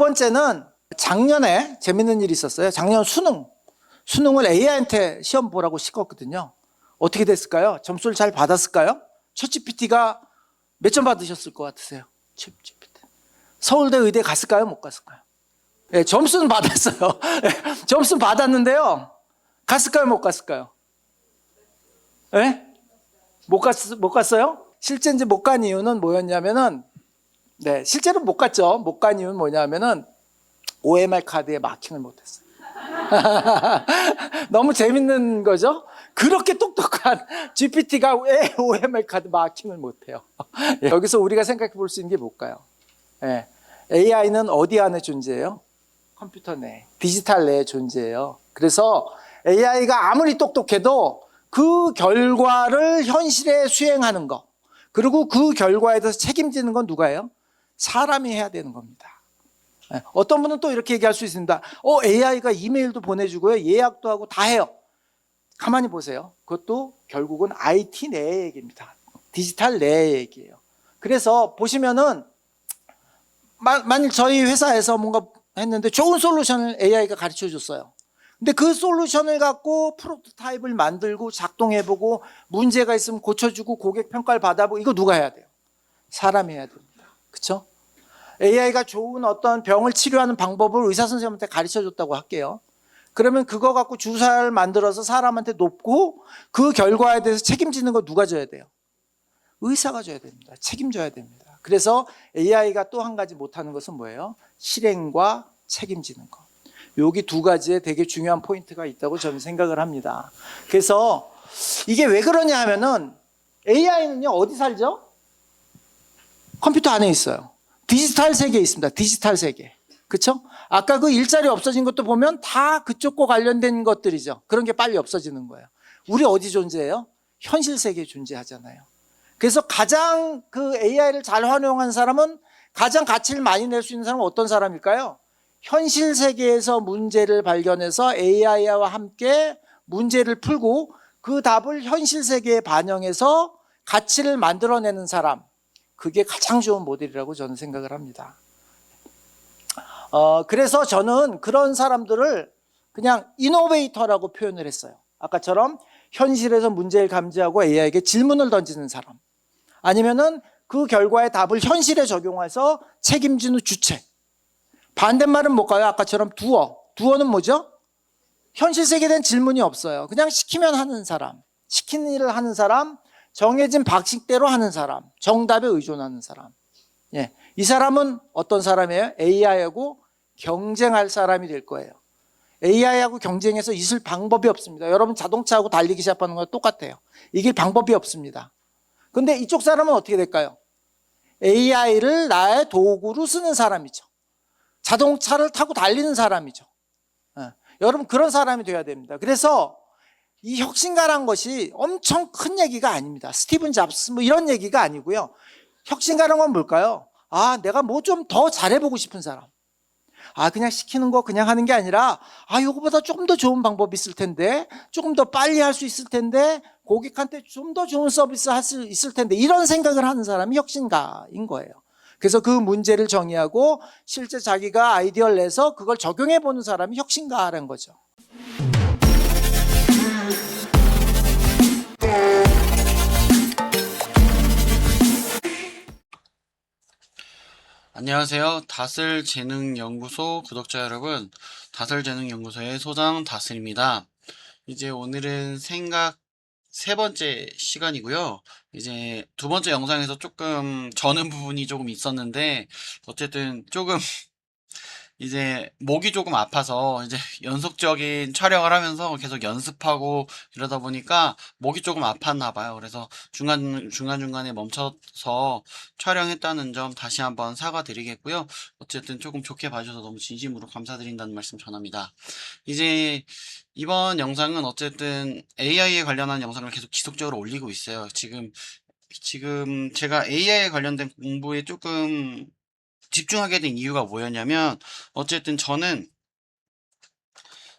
번째는 작년에 재밌는 일이 있었어요. 작년 수능을 AI한테 시험 보라고 시켰거든요. 어떻게 됐을까요? 점수를 잘 받았을까요? 챗GPT가 몇 점 받으셨을 것 같으세요? 챗GPT. 서울대 의대 갔을까요? 못 갔을까요? 네, 점수는 받았어요. 네, 점수는 받았는데요. 갔을까요? 못 갔을까요? 네? 못 갔어요? 실제 이제 못 간 이유는 뭐였냐면은, 네, 실제로 못 갔죠. 못 간 이유는 뭐냐면은, OMR 카드에 마킹을 못했어요. 너무 재밌는 거죠? 그렇게 똑똑한 GPT가 왜 OMR 카드 마킹을 못해요? 여기서 우리가 생각해 볼 수 있는 게 뭘까요? 네, AI는 어디 안에 존재해요? 컴퓨터 내, 디지털 내에 존재해요. 그래서 AI가 아무리 똑똑해도 그 결과를 현실에 수행하는 거, 그리고 그 결과에 대해서 책임지는 건 누가요? 사람이 해야 되는 겁니다. 어떤 분은 또 이렇게 얘기할 수 있습니다. AI가 이메일도 보내주고요, 예약도 하고 다 해요. 가만히 보세요. 그것도 결국은 IT 내의 얘기입니다. 디지털 내의 얘기예요. 그래서 보시면은 만일 저희 회사에서 뭔가 했는데 좋은 솔루션을 AI가 가르쳐 줬어요. 근데 그 솔루션을 갖고 프로토타입을 만들고 작동해보고 문제가 있으면 고쳐주고 고객 평가를 받아보고 이거 누가 해야 돼요? 사람이 해야 됩니다. 그렇죠? AI가 좋은 어떤 병을 치료하는 방법을 의사 선생님한테 가르쳐 줬다고 할게요. 그러면 그거 갖고 주사를 만들어서 사람한테 놓고 그 결과에 대해서 책임지는 거 누가 져야 돼요? 의사가 져야 됩니다. 책임져야 됩니다. 그래서 AI가 또 한 가지 못하는 것은 뭐예요? 실행과 책임지는 것. 여기 두 가지에 되게 중요한 포인트가 있다고 저는 생각을 합니다. 그래서 이게 왜 그러냐 하면은 AI는요 어디 살죠? 컴퓨터 안에 있어요. 디지털 세계에 있습니다. 디지털 세계. 그렇죠? 아까 그 일자리 없어진 것도 보면 다 그쪽과 관련된 것들이죠. 그런 게 빨리 없어지는 거예요. 우리 어디 존재해요? 현실 세계에 존재하잖아요. 그래서 가장 그 AI를 잘 활용한 사람은 가장 가치를 많이 낼 수 있는 사람은 어떤 사람일까요? 현실 세계에서 문제를 발견해서 AI와 함께 문제를 풀고 그 답을 현실 세계에 반영해서 가치를 만들어내는 사람. 그게 가장 좋은 모델이라고 저는 생각을 합니다. 그래서 저는 그런 사람들을 그냥 이노베이터라고 표현을 했어요. 아까처럼 현실에서 문제를 감지하고 AI에게 질문을 던지는 사람. 아니면은 그 결과의 답을 현실에 적용해서 책임지는 주체. 반대말은 뭘까요? 아까처럼 두어. 두어는 뭐죠? 현실 세계에 대한 질문이 없어요. 그냥 시키면 하는 사람. 시키는 일을 하는 사람. 정해진 방식대로 하는 사람. 정답에 의존하는 사람. 예, 이 사람은 어떤 사람이에요? AI하고 경쟁할 사람이 될 거예요. AI하고 경쟁해서 있을 방법이 없습니다. 여러분 자동차하고 달리기 시작하는 건 똑같아요. 이길 방법이 없습니다. 근데 이쪽 사람은 어떻게 될까요? AI를 나의 도구로 쓰는 사람이죠. 자동차를 타고 달리는 사람이죠. 여러분 그런 사람이 돼야 됩니다. 그래서 이 혁신가란 것이 엄청 큰 얘기가 아닙니다. 스티븐 잡스 뭐 이런 얘기가 아니고요. 혁신가란 건 뭘까요? 내가 뭐 좀 더 잘해보고 싶은 사람. 그냥 시키는 거 그냥 하는 게 아니라 이거보다 조금 더 좋은 방법이 있을 텐데, 조금 더 빨리 할 수 있을 텐데, 고객한테 좀 더 좋은 서비스 할 수 있을 텐데, 이런 생각을 하는 사람이 혁신가인 거예요. 그래서 그 문제를 정의하고 실제 자기가 아이디어를 내서 그걸 적용해 보는 사람이 혁신가라는 거죠. 안녕하세요. 다슬재능연구소 구독자 여러분, 다슬재능연구소의 소장 다슬입니다. 이제 오늘은 생각 세 번째 시간이고요. 이제 두 번째 영상에서 조금 저는 부분이 조금 있었는데, 어쨌든 조금 이제 목이 조금 아파서 이제 연속적인 촬영을 하면서 계속 연습하고 이러다 보니까 목이 조금 아팠나 봐요. 그래서 중간중간에 멈춰서 촬영했다는 점 다시 한번 사과드리겠고요. 어쨌든 조금 좋게 봐주셔서 너무 진심으로 감사드린다는 말씀 전합니다. 이제 이번 영상은 어쨌든 AI에 관련한 영상을 계속 지속적으로 올리고 있어요. 지금 제가 AI에 관련된 공부에 조금 집중하게 된 이유가 뭐였냐면, 어쨌든 저는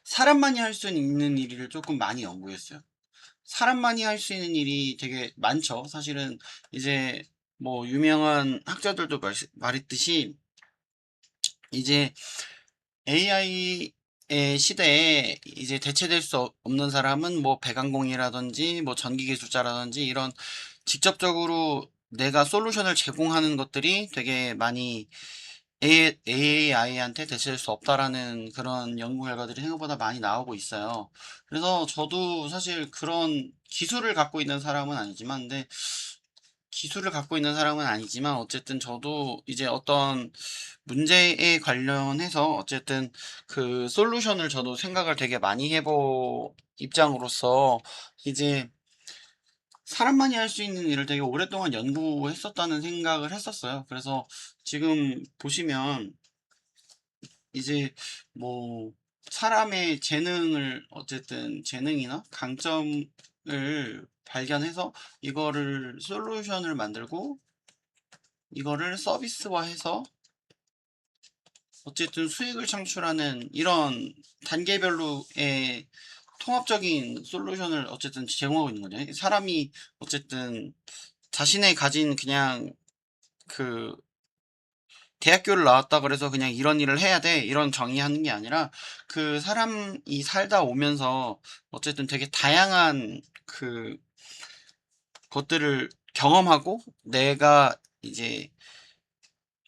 사람만이 할 수 있는 일을 조금 많이 연구했어요. 사람만이 할 수 있는 일이 되게 많죠. 사실은 이제 뭐 유명한 학자들도 말했듯이 이제 AI의 시대에 이제 대체될 수 없는 사람은 뭐 배관공이라든지 뭐 전기기술자라든지 이런 직접적으로 내가 솔루션을 제공하는 것들이 되게 많이 AI한테 대체될 수 없다라는 그런 연구 결과들이 생각보다 많이 나오고 있어요. 그래서 저도 사실 그런 기술을 갖고 있는 사람은 아니지만, 근데 기술을 갖고 있는 사람은 아니지만 어쨌든 저도 이제 어떤 문제에 관련해서 어쨌든 그 솔루션을 저도 생각을 되게 많이 해본 입장으로서 이제 사람만이 할 수 있는 일을 되게 오랫동안 연구했었다는 생각을 했었어요. 그래서 지금 보시면 이제 뭐 사람의 재능을 어쨌든 재능이나 강점을 발견해서 이거를 솔루션을 만들고 이거를 서비스화해서 어쨌든 수익을 창출하는 이런 단계별로의 통합적인 솔루션을 어쨌든 제공하고 있는 거죠. 사람이 어쨌든 자신의 가진 그냥 그 대학교를 나왔다 그래서 그냥 이런 일을 해야 돼 이런 정의하는 게 아니라 그 사람이 살다 오면서 어쨌든 되게 다양한 그 것들을 경험하고 내가 이제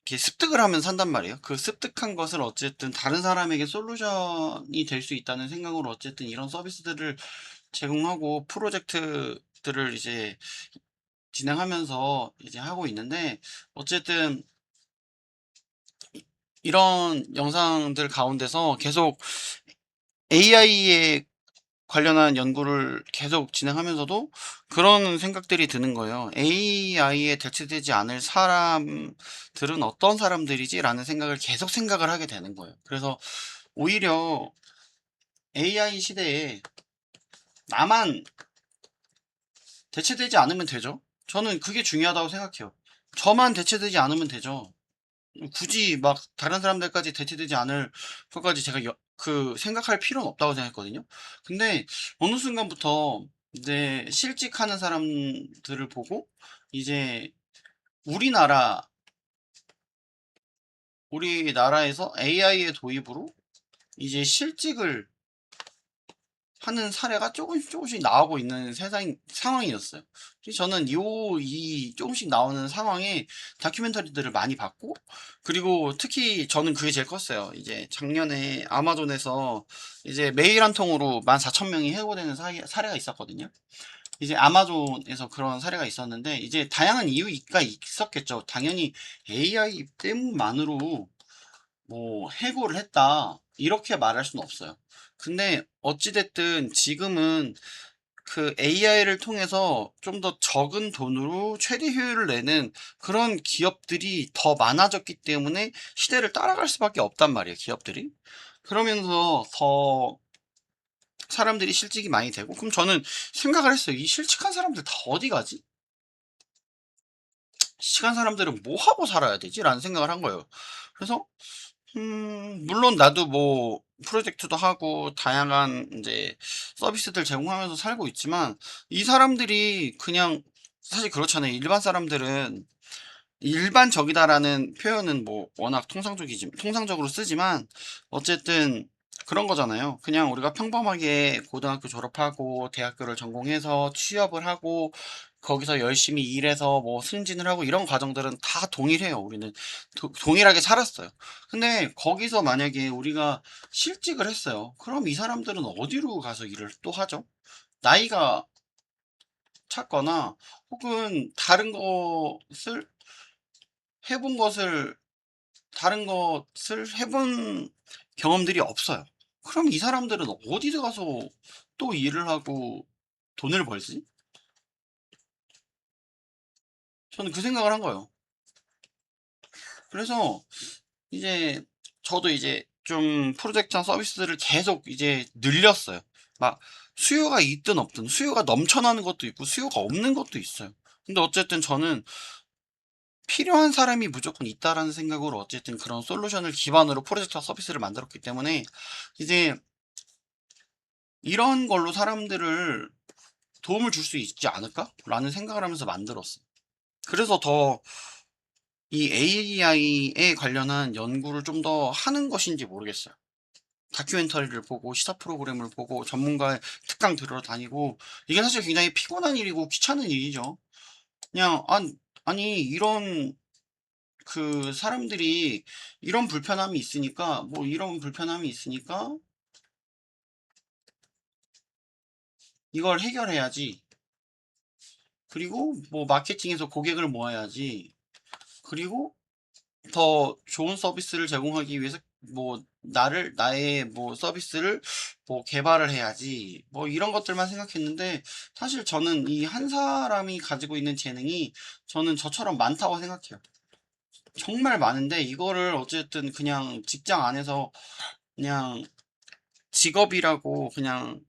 이렇게 습득을 하면 산단 말이에요. 그 습득한 것을 어쨌든 다른 사람에게 솔루션이 될 수 있다는 생각으로 어쨌든 이런 서비스들을 제공하고 프로젝트들을 이제 진행하면서 이제 하고 있는데 어쨌든 이런 영상들 가운데서 계속 AI에 관련한 연구를 계속 진행하면서도 그런 생각들이 드는 거예요. AI에 대체되지 않을 사람들은 어떤 사람들이지? 라는 생각을 계속 생각을 하게 되는 거예요. 그래서 오히려 AI 시대에 나만 대체되지 않으면 되죠. 저는 그게 중요하다고 생각해요. 저만 대체되지 않으면 되죠. 굳이 막 다른 사람들까지 대체되지 않을 것까지 제가 그 생각할 필요는 없다고 생각했거든요. 근데 어느 순간부터 이제 실직하는 사람들을 보고 이제 우리나라 우리나라에서 AI의 도입으로 이제 실직을 하는 사례가 조금씩 조금씩 나오고 있는 상황이었어요. 그래서 저는 이 조금씩 나오는 상황에 다큐멘터리들을 많이 봤고, 그리고 특히 저는 그게 제일 컸어요. 이제 작년에 아마존에서 이제 메일 한 통으로 14,000명이 해고되는 사례가 있었거든요. 이제 아마존에서 그런 사례가 있었는데, 이제 다양한 이유가 있었겠죠. 당연히 AI 때문만으로 뭐 해고를 했다 이렇게 말할 수는 없어요. 근데 어찌됐든 지금은 그 AI를 통해서 좀 더 적은 돈으로 최대 효율을 내는 그런 기업들이 더 많아졌기 때문에 시대를 따라갈 수밖에 없단 말이에요, 기업들이. 그러면서 더 사람들이 실직이 많이 되고, 그럼 저는 생각을 했어요. 이 실직한 사람들 다 어디 가지? 실직한 사람들은 뭐 하고 살아야 되지? 라는 생각을 한 거예요. 그래서 물론 나도 뭐 프로젝트도 하고 다양한 이제 서비스들 제공하면서 살고 있지만 이 사람들이 그냥 사실 그렇잖아요. 일반 사람들은 일반적이다라는 표현은 뭐 워낙 통상적으로 쓰지만 어쨌든 그런 거잖아요. 그냥 우리가 평범하게 고등학교 졸업하고 대학교를 전공해서 취업을 하고 거기서 열심히 일해서 뭐 승진을 하고 이런 과정들은 다 동일해요. 우리는 동일하게 살았어요. 근데 거기서 만약에 우리가 실직을 했어요. 그럼 이 사람들은 어디로 가서 일을 또 하죠? 나이가 찼거나 혹은 해본 것을 다른 것을 해본 경험들이 없어요. 그럼 이 사람들은 어디 가서 또 일을 하고 돈을 벌지? 저는 그 생각을 한 거예요. 그래서 이제 저도 이제 좀 프로젝트나 서비스들을 계속 이제 늘렸어요. 막 수요가 있든 없든 수요가 넘쳐나는 것도 있고 수요가 없는 것도 있어요. 근데 어쨌든 저는 필요한 사람이 무조건 있다라는 생각으로 어쨌든 그런 솔루션을 기반으로 프로젝트와 서비스를 만들었기 때문에 이제 이런 걸로 사람들을 도움을 줄 수 있지 않을까? 라는 생각을 하면서 만들었어요. 그래서 더 이 AI에 관련한 연구를 좀 더 하는 것인지 모르겠어요. 다큐멘터리를 보고 시사 프로그램을 보고 전문가의 특강 들으러 다니고 이게 사실 굉장히 피곤한 일이고 귀찮은 일이죠. 그냥 아니 이런 그 사람들이 이런 불편함이 있으니까 뭐 이런 불편함이 있으니까 이걸 해결해야지. 그리고 뭐 마케팅에서 고객을 모아야지. 그리고 더 좋은 서비스를 제공하기 위해서 뭐 나의 뭐 서비스를 뭐 개발을 해야지. 뭐 이런 것들만 생각했는데 사실 저는 이 한 사람이 가지고 있는 재능이 저는 저처럼 많다고 생각해요. 정말 많은데 이거를 어쨌든 그냥 직장 안에서 그냥 직업이라고 그냥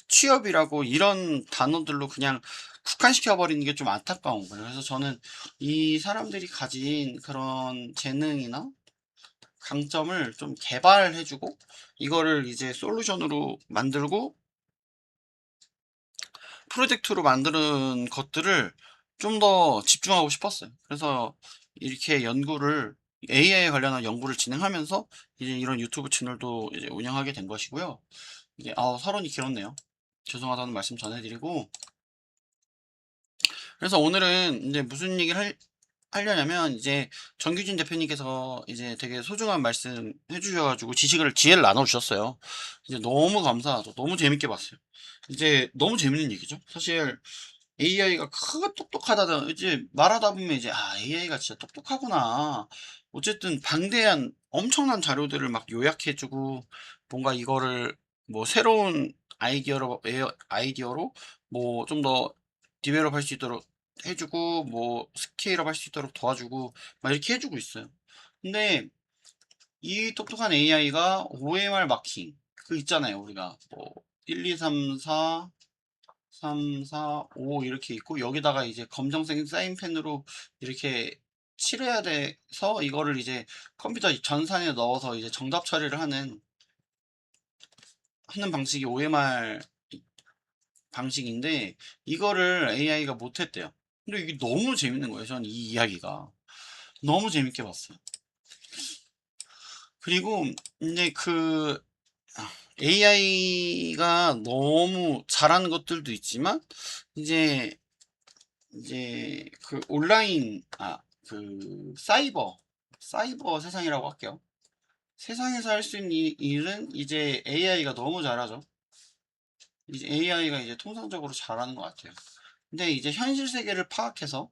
취업이라고 이런 단어들로 그냥 국한시켜 버리는 게 좀 안타까운 거예요. 그래서 저는 이 사람들이 가진 그런 재능이나 강점을 좀 개발해주고 이거를 이제 솔루션으로 만들고 프로젝트로 만드는 것들을 좀 더 집중하고 싶었어요. 그래서 이렇게 연구를 AI에 관련한 연구를 진행하면서 이제 이런 유튜브 채널도 이제 운영하게 된 것이고요. 이제 서론이 길었네요. 죄송하다는 말씀 전해드리고 그래서 오늘은 이제 무슨 얘기를 하려냐면 이제 정규진 대표님께서 이제 되게 소중한 말씀 해주셔가지고 지혜를 나눠주셨어요. 이제 너무 감사하죠. 너무 재밌게 봤어요. 이제 너무 재밌는 얘기죠. 사실 AI가 크게 똑똑하다 이제 말하다 보면 이제 AI가 진짜 똑똑하구나. 어쨌든 방대한 엄청난 자료들을 막 요약해주고 뭔가 이거를 뭐 새로운 아이디어로 뭐 좀 더 디벨롭 할 수 있도록 해주고 뭐 스케일업 할 수 있도록 도와주고 막 이렇게 해주고 있어요. 근데 이 똑똑한 AI가 OMR 마킹 그 있잖아요. 우리가 뭐 1, 2, 3, 4 3, 4, 5 이렇게 있고 여기다가 이제 검정색 사인펜으로 이렇게 칠해야 돼서 이거를 이제 컴퓨터 전산에 넣어서 이제 정답 처리를 하는 방식이 OMR 방식인데 이거를 AI가 못했대요. 근데 이게 너무 재밌는 거예요. 저는 이 이야기가 너무 재밌게 봤어요. 그리고 이제 그 AI가 너무 잘하는 것들도 있지만 이제 그 온라인 그 사이버 세상이라고 할게요. 세상에서 할 수 있는 일은 이제 AI가 너무 잘하죠. 이제 AI가 이제 통상적으로 잘하는 것 같아요. 근데 이제 현실 세계를 파악해서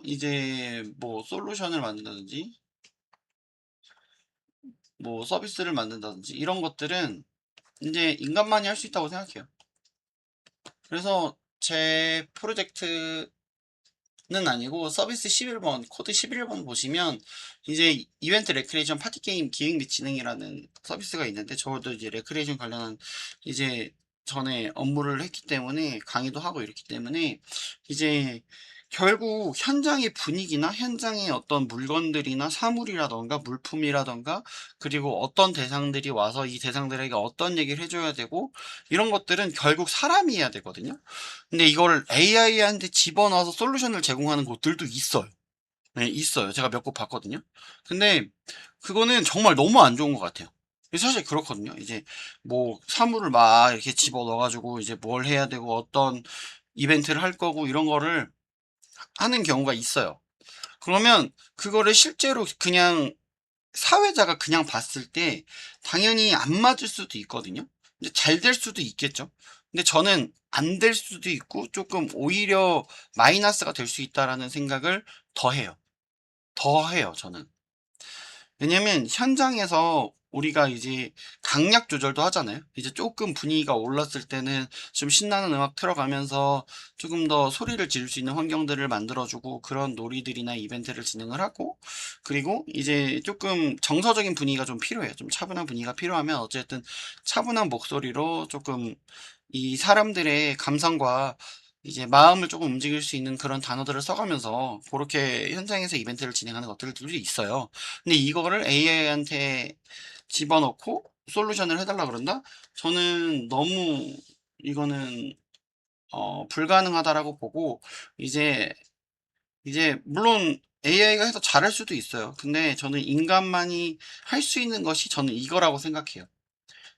이제 뭐 솔루션을 만든다든지 뭐 서비스를 만든다든지 이런 것들은 이제 인간만이 할 수 있다고 생각해요. 그래서 제 프로젝트는 아니고 서비스 11번 코드 11번 보시면 이제 이벤트 레크레이션 파티 게임 기획 및 진행이라는 서비스가 있는데 저도 이제 레크레이션 관련한 이제 전에 업무를 했기 때문에 강의도 하고 이렇기 때문에 이제 결국 현장의 분위기나 현장의 어떤 물건들이나 사물이라던가 물품이라던가 그리고 어떤 대상들이 와서 이 대상들에게 어떤 얘기를 해줘야 되고 이런 것들은 결국 사람이 해야 되거든요. 근데 이걸 AI한테 집어넣어서 솔루션을 제공하는 곳들도 있어요. 네, 있어요. 제가 몇 곳 봤거든요. 근데 그거는 정말 너무 안 좋은 것 같아요. 사실 그렇거든요. 이제 뭐 사물을 막 이렇게 집어넣어가지고 이제 뭘 해야 되고 어떤 이벤트를 할 거고 이런 거를 하는 경우가 있어요. 그러면 그거를 실제로 그냥 사회자가 그냥 봤을 때 당연히 안 맞을 수도 있거든요. 근데 잘 될 수도 있겠죠. 근데 저는 안 될 수도 있고 조금 오히려 마이너스가 될 수 있다라는 생각을 더 해요. 더 해요, 저는. 왜냐면 현장에서 우리가 이제 강약 조절도 하잖아요. 이제 조금 분위기가 올랐을 때는 좀 신나는 음악 틀어가면서 조금 더 소리를 지를 수 있는 환경들을 만들어주고 그런 놀이들이나 이벤트를 진행을 하고 그리고 이제 조금 정서적인 분위기가 좀 필요해요. 좀 차분한 분위기가 필요하면 어쨌든 차분한 목소리로 조금 이 사람들의 감성과 이제 마음을 조금 움직일 수 있는 그런 단어들을 써가면서 그렇게 현장에서 이벤트를 진행하는 것들이 있어요. 근데 이거를 AI한테 집어넣고 솔루션을 해달라 그런다? 저는 너무 이거는 불가능하다라고 보고 이제 물론 AI가 해서 잘할 수도 있어요. 근데 저는 인간만이 할 수 있는 것이 저는 이거라고 생각해요.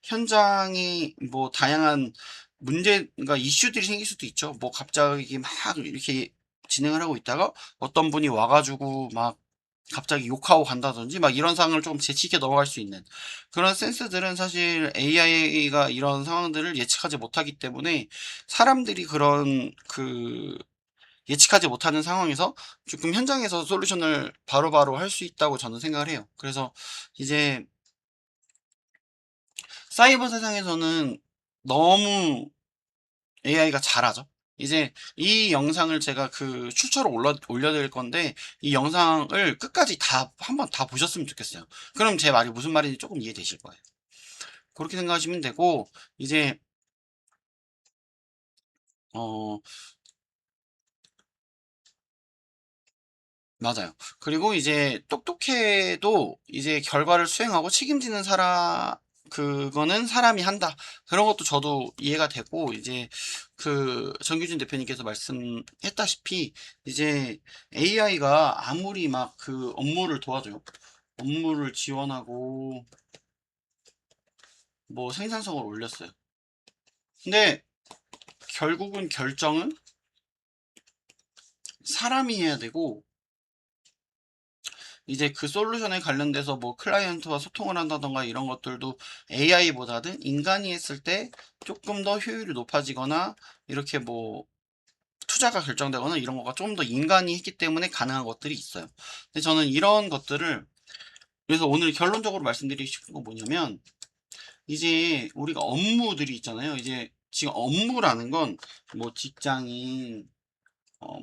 현장이 뭐 다양한 문제가 이슈들이 생길 수도 있죠. 뭐 갑자기 막 이렇게 진행을 하고 있다가 어떤 분이 와가지고 막 갑자기 욕하고 간다든지 막 이런 상황을 조금 재치있게 넘어갈 수 있는 그런 센스들은 사실 AI가 이런 상황들을 예측하지 못하기 때문에 사람들이 그런 예측하지 못하는 상황에서 조금 현장에서 솔루션을 바로바로 할 수 있다고 저는 생각을 해요. 그래서 이제 사이버 세상에서는 너무 AI가 잘하죠. 이제 이 영상을 제가 출처로 올려드릴 건데 이 영상을 끝까지 한번 다 보셨으면 좋겠어요. 그럼 제 말이 무슨 말인지 조금 이해되실 거예요. 그렇게 생각하시면 되고 이제 어 맞아요. 그리고 이제 똑똑해도 이제 결과를 수행하고 책임지는 그거는 사람이 한다. 그런 것도 저도 이해가 되고, 이제 정규진 대표님께서 말씀했다시피, 이제 AI가 아무리 막 업무를 도와줘요. 업무를 지원하고, 뭐 생산성을 올렸어요. 근데 결국은 결정은 사람이 해야 되고, 이제 솔루션에 관련돼서 뭐 클라이언트와 소통을 한다던가 이런 것들도 AI보다는 인간이 했을 때 조금 더 효율이 높아지거나 이렇게 뭐 투자가 결정되거나 이런 거가 조금 더 인간이 했기 때문에 가능한 것들이 있어요. 근데 저는 이런 것들을 그래서 오늘 결론적으로 말씀드리고 싶은 건 뭐냐면 이제 우리가 업무들이 있잖아요. 이제 지금 업무라는 건 뭐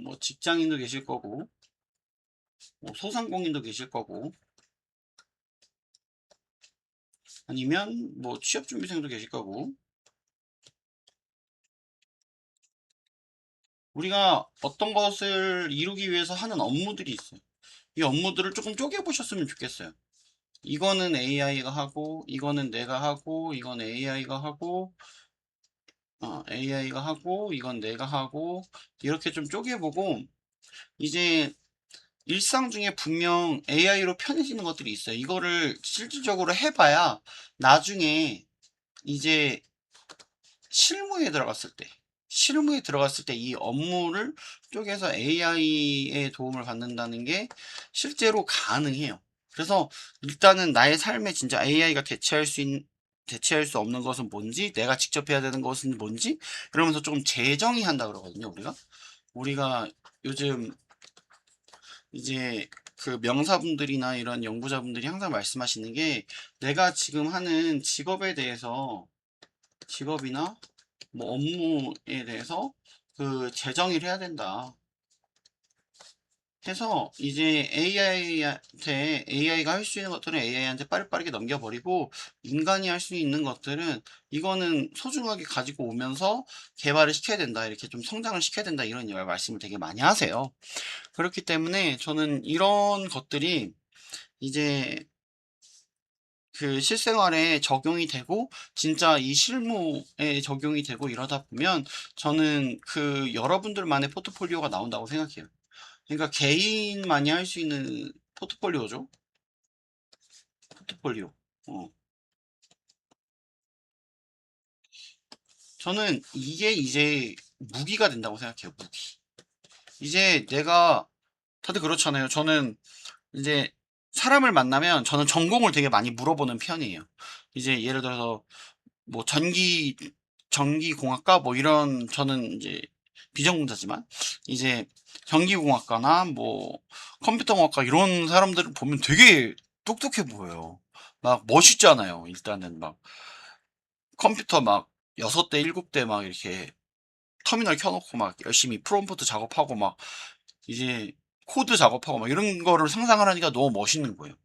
뭐 직장인도 계실 거고 뭐 소상공인도 계실 거고 아니면 뭐 취업준비생도 계실 거고 우리가 어떤 것을 이루기 위해서 하는 업무들이 있어요. 이 업무들을 조금 쪼개보셨으면 좋겠어요. 이거는 AI가 하고 이거는 내가 하고 이건 AI가 하고 AI가 하고 이건 내가 하고 이렇게 좀 쪼개보고 이제 일상 중에 분명 AI로 편해지는 것들이 있어요. 이거를 실질적으로 해봐야 나중에 이제 실무에 들어갔을 때 이 업무를 쪼개서 AI의 도움을 받는다는 게 실제로 가능해요. 그래서 일단은 나의 삶에 진짜 AI가 대체할 수 없는 것은 뭔지, 내가 직접 해야 되는 것은 뭔지, 그러면서 조금 재정의 한다 그러거든요, 우리가 요즘 이제 명사분들이나 이런 연구자분들이 항상 말씀하시는 게 내가 지금 하는 직업이나 뭐 업무에 대해서 재정의를 해야 된다. 해서 이제 AI가 할 수 있는 것들은 AI한테 빠르게 넘겨버리고 인간이 할 수 있는 것들은 이거는 소중하게 가지고 오면서 개발을 시켜야 된다. 이렇게 좀 성장을 시켜야 된다. 이런 말씀을 되게 많이 하세요. 그렇기 때문에 저는 이런 것들이 이제 실생활에 적용이 되고 진짜 이 실무에 적용이 되고 이러다 보면 저는 여러분들만의 포트폴리오가 나온다고 생각해요. 그러니까 개인만이 할 수 있는 포트폴리오죠. 포트폴리오. 어. 저는 이게 이제 무기가 된다고 생각해요. 무기. 이제 다들 그렇잖아요. 저는 이제 사람을 만나면 저는 전공을 되게 많이 물어보는 편이에요. 이제 예를 들어서 뭐 전기공학과 뭐 이런 저는 이제 비전공자지만 이제 전기공학과나 뭐 컴퓨터공학과 이런 사람들을 보면 되게 똑똑해 보여요. 막 멋있잖아요. 일단은 막 컴퓨터 막 6대 7대 막 이렇게 터미널 켜놓고 막 열심히 프롬프트 작업하고 막 이제 코드 작업하고 막 이런 거를 상상을 하니까 너무 멋있는 거예요.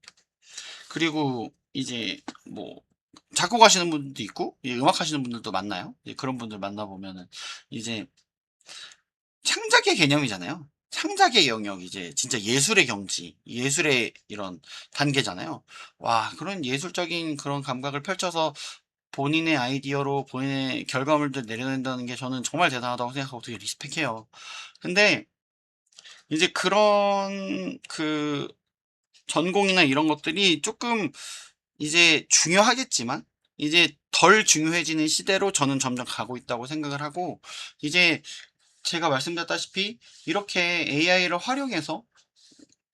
그리고 이제 뭐 작곡하시는 분도 있고 음악 하시는 분들도 많나요? 그런 분들 만나보면은 이제 창작의 개념이잖아요. 창작의 영역 이제 진짜 예술의 경지, 예술의 이런 단계잖아요. 와, 그런 예술적인 그런 감각을 펼쳐서 본인의 아이디어로 본인의 결과물들 내려낸다는 게 저는 정말 대단하다고 생각하고 되게 리스펙해요. 근데 이제 그런 전공이나 이런 것들이 조금 이제 중요하겠지만 이제 덜 중요해지는 시대로 저는 점점 가고 있다고 생각을 하고, 이제 제가 말씀드렸다시피 이렇게 AI를 활용해서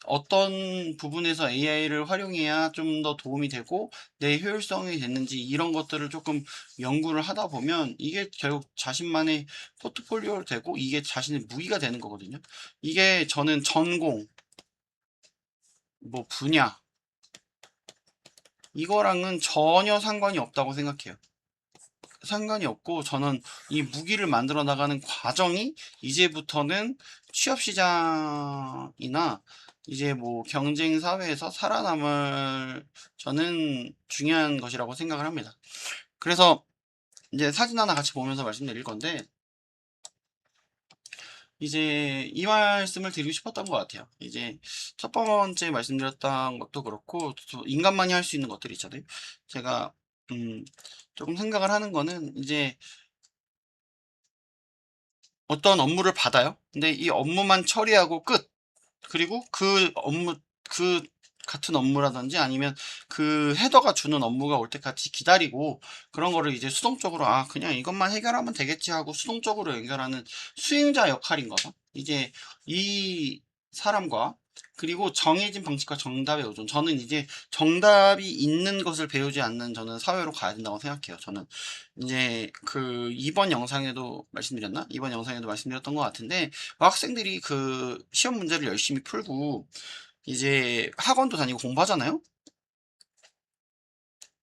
어떤 부분에서 AI를 활용해야 좀 더 도움이 되고 내 효율성이 됐는지 이런 것들을 조금 연구를 하다 보면 이게 결국 자신만의 포트폴리오로 되고 이게 자신의 무기가 되는 거거든요. 이게 저는 전공, 뭐 분야 이거랑은 전혀 상관이 없다고 생각해요. 상관이 없고, 저는 이 무기를 만들어 나가는 과정이 이제부터는 취업 시장이나 이제 뭐 경쟁 사회에서 살아남을 저는 중요한 것이라고 생각을 합니다. 그래서 이제 사진 하나 같이 보면서 말씀드릴 건데, 이제 이 말씀을 드리고 싶었던 것 같아요. 이제 첫 번째 말씀드렸던 것도 그렇고 인간만이 할 수 있는 것들 있잖아요. 제가 조금 생각을 하는 거는, 이제 어떤 업무를 받아요. 근데 이 업무만 처리하고 끝. 그리고 그 같은 업무라든지 아니면 그 헤더가 주는 업무가 올 때까지 기다리고, 그런 거를 이제 수동적으로 그냥 이것만 해결하면 되겠지 하고 수동적으로 연결하는 수행자 역할인 거죠. 이제 이 사람과, 그리고 정해진 방식과 정답의 의존. 저는 이제 정답이 있는 것을 배우지 않는 저는 사회로 가야 된다고 생각해요. 저는 이제 이번 영상에도 말씀드렸나? 이번 영상에도 말씀드렸던 것 같은데, 학생들이 시험 문제를 열심히 풀고 이제 학원도 다니고 공부하잖아요.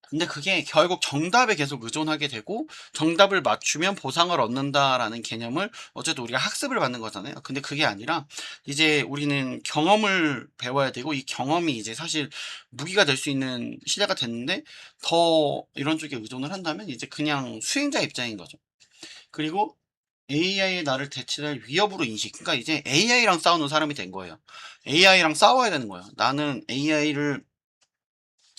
근데 그게 결국 정답에 계속 의존하게 되고, 정답을 맞추면 보상을 얻는다라는 개념을 어쨌든 우리가 학습을 받는 거잖아요. 근데 그게 아니라 이제 우리는 경험을 배워야 되고, 이 경험이 이제 사실 무기가 될 수 있는 시대가 됐는데, 더 이런 쪽에 의존을 한다면 이제 그냥 수행자 입장인 거죠. 그리고 AI의 나를 대체할 위협으로 인식. 그러니까 이제 AI랑 싸우는 사람이 된 거예요. AI랑 싸워야 되는 거예요. 나는 AI를,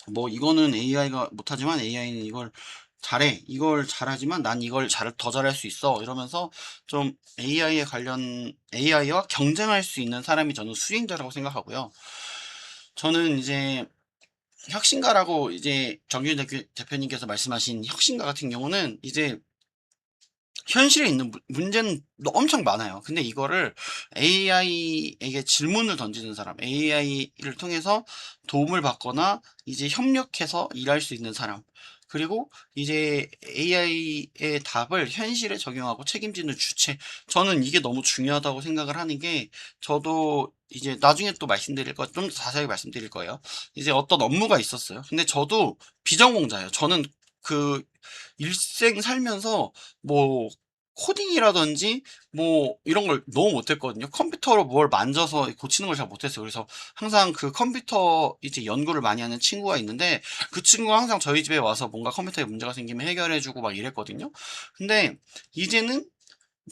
뭐 이거는 AI가 못하지만 AI는 이걸 잘해. 이걸 잘하지만 난 이걸 더 잘할 수 있어. 이러면서 좀 AI와 경쟁할 수 있는 사람이 저는 수행자라고 생각하고요. 저는 이제 혁신가라고, 이제 정규현 대표님께서 말씀하신 혁신가 같은 경우는 이제 현실에 있는 문제는 엄청 많아요. 근데 이거를 AI에게 질문을 던지는 사람, AI를 통해서 도움을 받거나 이제 협력해서 일할 수 있는 사람, 그리고 이제 AI의 답을 현실에 적용하고 책임지는 주체. 저는 이게 너무 중요하다고 생각을 하는 게, 저도 이제 나중에 또 좀 자세하게 말씀드릴 거예요. 이제 어떤 업무가 있었어요. 근데 저도 비전공자예요. 저는 일생 살면서 뭐 코딩이라든지 뭐 이런 걸 너무 못했거든요. 컴퓨터로 뭘 만져서 고치는 걸 잘 못했어요. 그래서 항상 컴퓨터 이제 연구를 많이 하는 친구가 있는데, 그 친구가 항상 저희 집에 와서 뭔가 컴퓨터에 문제가 생기면 해결해주고 막 이랬거든요. 근데 이제는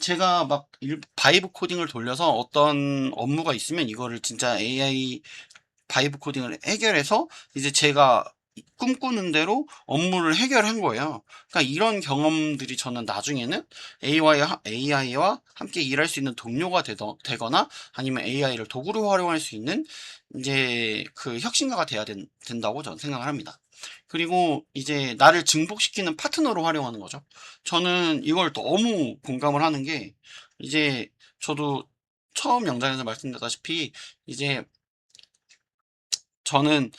제가 막 바이브 코딩을 돌려서 어떤 업무가 있으면 이거를 진짜 AI 바이브 코딩을 해결해서 이제 제가 꿈꾸는 대로 업무를 해결한 거예요. 그러니까 이런 경험들이 저는 나중에는 AI와 함께 일할 수 있는 동료가 되거나 아니면 AI를 도구로 활용할 수 있는 이제 혁신가가 돼야 된다고 저는 생각을 합니다. 그리고 이제 나를 증폭시키는 파트너로 활용하는 거죠. 저는 이걸 너무 공감을 하는 게, 이제 저도 처음 영상에서 말씀드렸다시피 이제 저는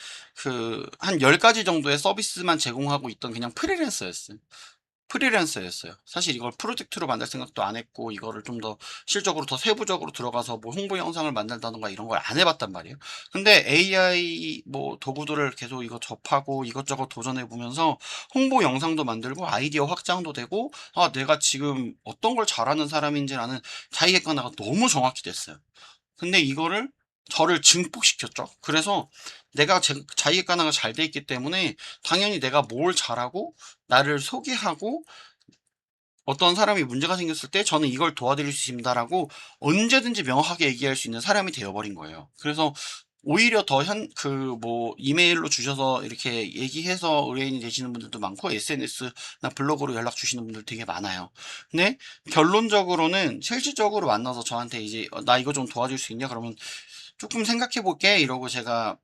한 10가지 정도의 서비스만 제공하고 있던 그냥 프리랜서였어요. 사실 이걸 프로젝트로 만들 생각도 안 했고, 이거를 좀 더 실적으로 더 세부적으로 들어가서 뭐 홍보 영상을 만든다던가 이런 걸 안 해봤단 말이에요. 근데 AI 뭐 도구들을 계속 이거 접하고 이것저것 도전해 보면서 홍보 영상도 만들고 아이디어 확장도 되고, 내가 지금 어떤 걸 잘하는 사람인지라는 자기객관화가 너무 정확히 됐어요. 근데 이거를 저를 증폭시켰죠. 그래서 내가 자기객관화가 잘 돼 있기 때문에 당연히 내가 뭘 잘하고 나를 소개하고, 어떤 사람이 문제가 생겼을 때 저는 이걸 도와드릴 수 있습니다라고 언제든지 명확하게 얘기할 수 있는 사람이 되어버린 거예요. 그래서 오히려 더 이메일로 주셔서 이렇게 얘기해서 의뢰인이 되시는 분들도 많고, SNS나 블로그로 연락 주시는 분들 되게 많아요. 근데 결론적으로는 실질적으로 만나서 저한테 이제 나 이거 좀 도와줄 수 있냐? 그러면 조금 생각해 볼게. 이러고 제가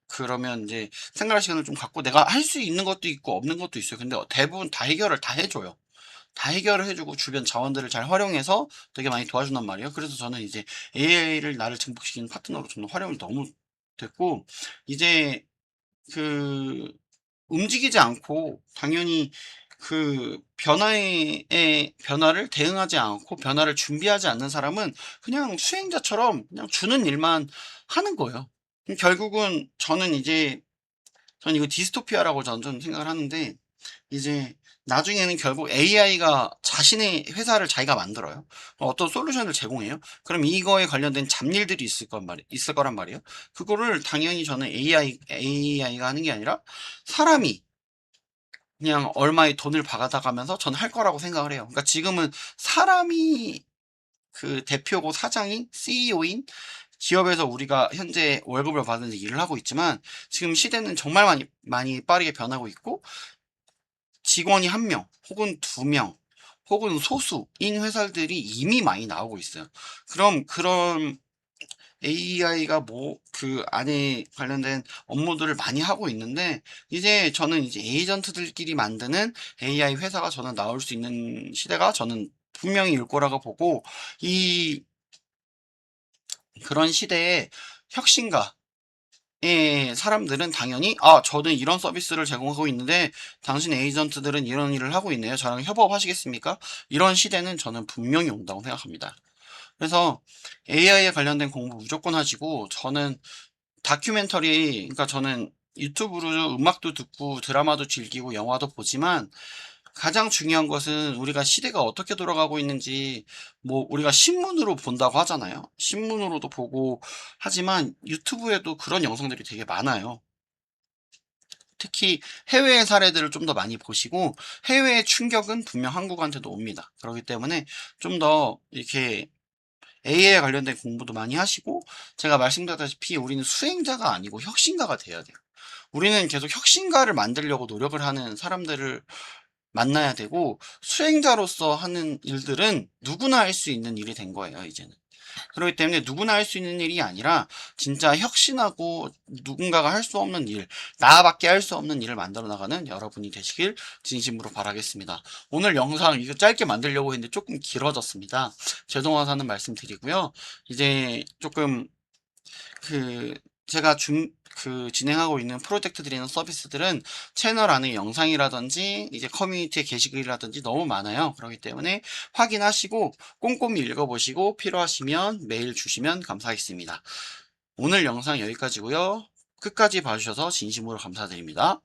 그러면 이제 생각할 시간을 좀 갖고 내가 할 수 있는 것도 있고 없는 것도 있어요. 근데 대부분 다 해결을 다 해줘요. 다 해결을 해주고 주변 자원들을 잘 활용해서 되게 많이 도와준단 말이에요. 그래서 저는 이제 AI를 나를 증폭시키는 파트너로 저는 활용을 너무 됐고, 이제 그 움직이지 않고 당연히 그 변화를 대응하지 않고 변화를 준비하지 않는 사람은 그냥 수행자처럼 그냥 주는 일만 하는 거예요. 결국은 저는 이거 디스토피아라고 저는 좀 생각을 하는데, 이제 나중에는 결국 AI가 자신의 회사를 자기가 만들어요. 어떤 솔루션을 제공해요. 그럼 이거에 관련된 잡일들이 있을 거란 말이에요. 그거를 당연히 저는 AI가 하는 게 아니라 사람이 그냥 얼마의 돈을 받아가면서 저는 할 거라고 생각을 해요. 그러니까 지금은 사람이 그 대표고 사장인 CEO인 기업에서 우리가 현재 월급을 받으면서 일을 하고 있지만, 지금 시대는 정말 많이 빠르게 변하고 있고, 직원이 한 명, 혹은 두 명, 혹은 소수인 회사들이 이미 많이 나오고 있어요. 그럼 그런 AI가 그 안에 관련된 업무들을 많이 하고 있는데, 이제 저는 이제 에이전트들끼리 만드는 AI 회사가 저는 나올 수 있는 시대가 저는 분명히 일 거라고 보고, 이 그런 시대에 혁신가 사람들은 당연히 저는 이런 서비스를 제공하고 있는데 당신 에이전트들은 이런 일을 하고 있네요. 저랑 협업하시겠습니까? 이런 시대는 저는 분명히 온다고 생각합니다. 그래서 AI에 관련된 공부 무조건 하시고, 저는 그러니까 저는 유튜브로 음악도 듣고 드라마도 즐기고 영화도 보지만, 가장 중요한 것은 우리가 시대가 어떻게 돌아가고 있는지, 우리가 신문으로 본다고 하잖아요. 신문으로도 보고 하지만 유튜브에도 그런 영상들이 되게 많아요. 특히 해외의 사례들을 좀 더 많이 보시고, 해외의 충격은 분명 한국한테도 옵니다. 그렇기 때문에 좀 더 이렇게 AI에 관련된 공부도 많이 하시고, 제가 말씀드렸다시피 우리는 수행자가 아니고 혁신가가 돼야 돼요. 우리는 계속 혁신가를 만들려고 노력을 하는 사람들을 만나야 되고, 수행자로서 하는 일들은 누구나 할 수 있는 일이 된 거예요, 이제는. 그렇기 때문에 누구나 할 수 있는 일이 아니라 진짜 혁신하고 누군가가 할 수 없는 일, 나밖에 할 수 없는 일을 만들어 나가는 여러분이 되시길 진심으로 바라겠습니다. 오늘 영상 이거 짧게 만들려고 했는데 조금 길어졌습니다. 죄송하다는 말씀 드리고요. 이제 조금 제가 진행하고 있는 프로젝트들이나 서비스들은 채널 안에 영상이라든지 이제 커뮤니티에 게시글이라든지 너무 많아요. 그렇기 때문에 확인하시고 꼼꼼히 읽어보시고 필요하시면 메일 주시면 감사하겠습니다. 오늘 영상 여기까지고요. 끝까지 봐주셔서 진심으로 감사드립니다.